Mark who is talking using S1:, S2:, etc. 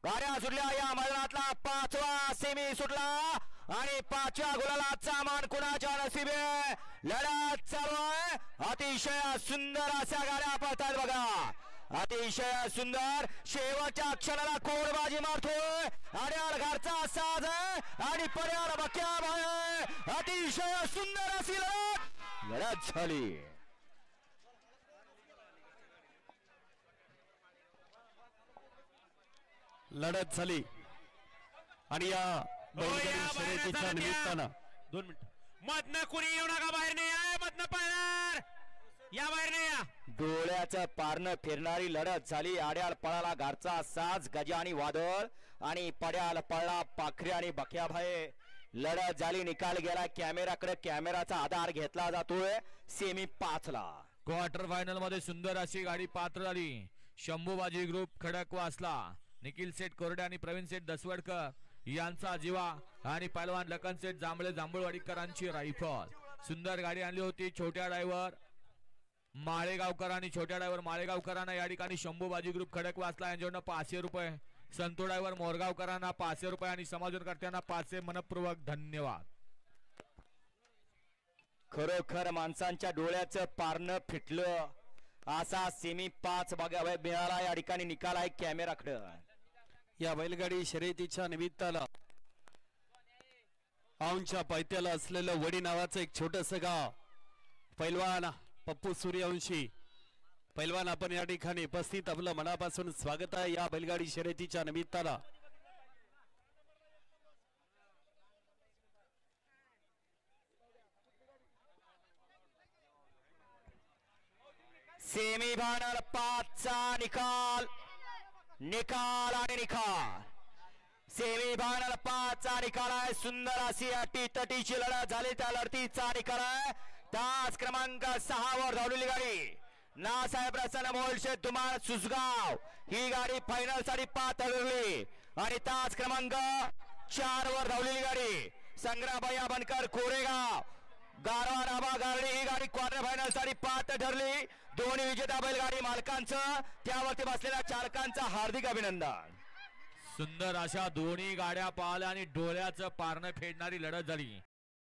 S1: गाड्या सुटल्या या मैदानातला 5वा सेमी सुटला आणि 5व्या गुलालाचा मान कुणाच्या नशिबे लढत चालू आहे। अतिशय सुंदर अशा गाड्या पळतात बघा, अतिशय सुंदर शेवटच्या क्षणाला कोरबाजी मारतोय आड्याळ घरचा साज आणि पर्याळ बक्या भाई, अतिशय सुंदर अशी लढत झाली।
S2: लढत झाली आणि या शर्यतीच्या निमित्तानं
S3: 2 मिनिट मधनं कुणी येऊ नका, बाहेर नाही आहे, मधनं पळणार या, बाहेर नाही या।
S1: डोळ्याचं पारणं फिरणारी लढत झाली। आड्याळ पळाला घरचा साज गजा आणि वादळ आणि पड्याल पळला पाखरे आणि बक्याभाई। लढत झाली, निकाल गेला कॅमेराकडे, कॅमेराचा आधार घेतला जातोय सेमी 5 ला।
S3: क्वार्टर फायनल मध्ये सुंदर अशी गाडी पात्र झाली। शंभूबाजी ग्रुप खडकवासला निखिल सेठ कोरडे आणि प्रवीण सेठ दसवडकर यांचा जीवा आणि पैलवान लखन सेठ जांभळे जांभूळवाडीकरांची रायफल। सुंदर गाडी आणली होती छोट्या ड्रायव्हर माळेगावकर आणि छोट्या ड्रायव्हर माळेगावकरांना या ठिकाणी शंभूबाजी ग्रुप खडकवासला यांच्याकडून 500 रुपये, संतो ड्रायव्हर मोरगावकरांना 500 रुपये आणि समाजकर्त्यांना 500 मनपूर्वक धन्यवाद।
S1: खरोखर माणसांच्या डोळ्याचं पारणं फिटलं असा सेमी 5 बघा मिळाला। या ठिकाणी निकाल आहे कॅमेराकडे।
S2: या बैलगाडी शर्यतीच्या निमित्तानं औंधच्या पायथ्याला असलेलं वडी नावाचं एक छोटस गाव, पैलवान पप्पू सूर्यवंशी पैलवान आपण या ठिकाणी उपस्थित, आपलं मनापासून स्वागत आहे या बैलगाडी शर्यतीच्या निमित्तानं।
S1: सेमी फायनल 5 चा निकाल, निकाल आणि निकाल। सेमी फायनल 5 चा निकाल आहे। सुंदर अशी अटीतटीची लढत झाली, त्या लढतीचा निकाल आहे। तास क्रमांक 6 वर धावलेली गाडी नासाहेब रसन मोलशे दुमान सुसगाव, ही गाडी फायनल साठी पात्र ठरली आणि तास क्रमांक 4 वर धावलेली गाडी संग्रामभैया बनकर कोरेगाव गारवा नाबा गाडी, ही गाडी क्वार्टर फायनल साठी पात्र ठरली। दोन्ही विजेता बैलगाडी मालकांचं त्यावरती बसलेल्या चालकांचं हार्दिक अभिनंदन।
S3: सुंदर अशा दोन्ही गाड्या पाहिल्या आणि डोळ्याचं पारणं फेडणारी लढत झाली।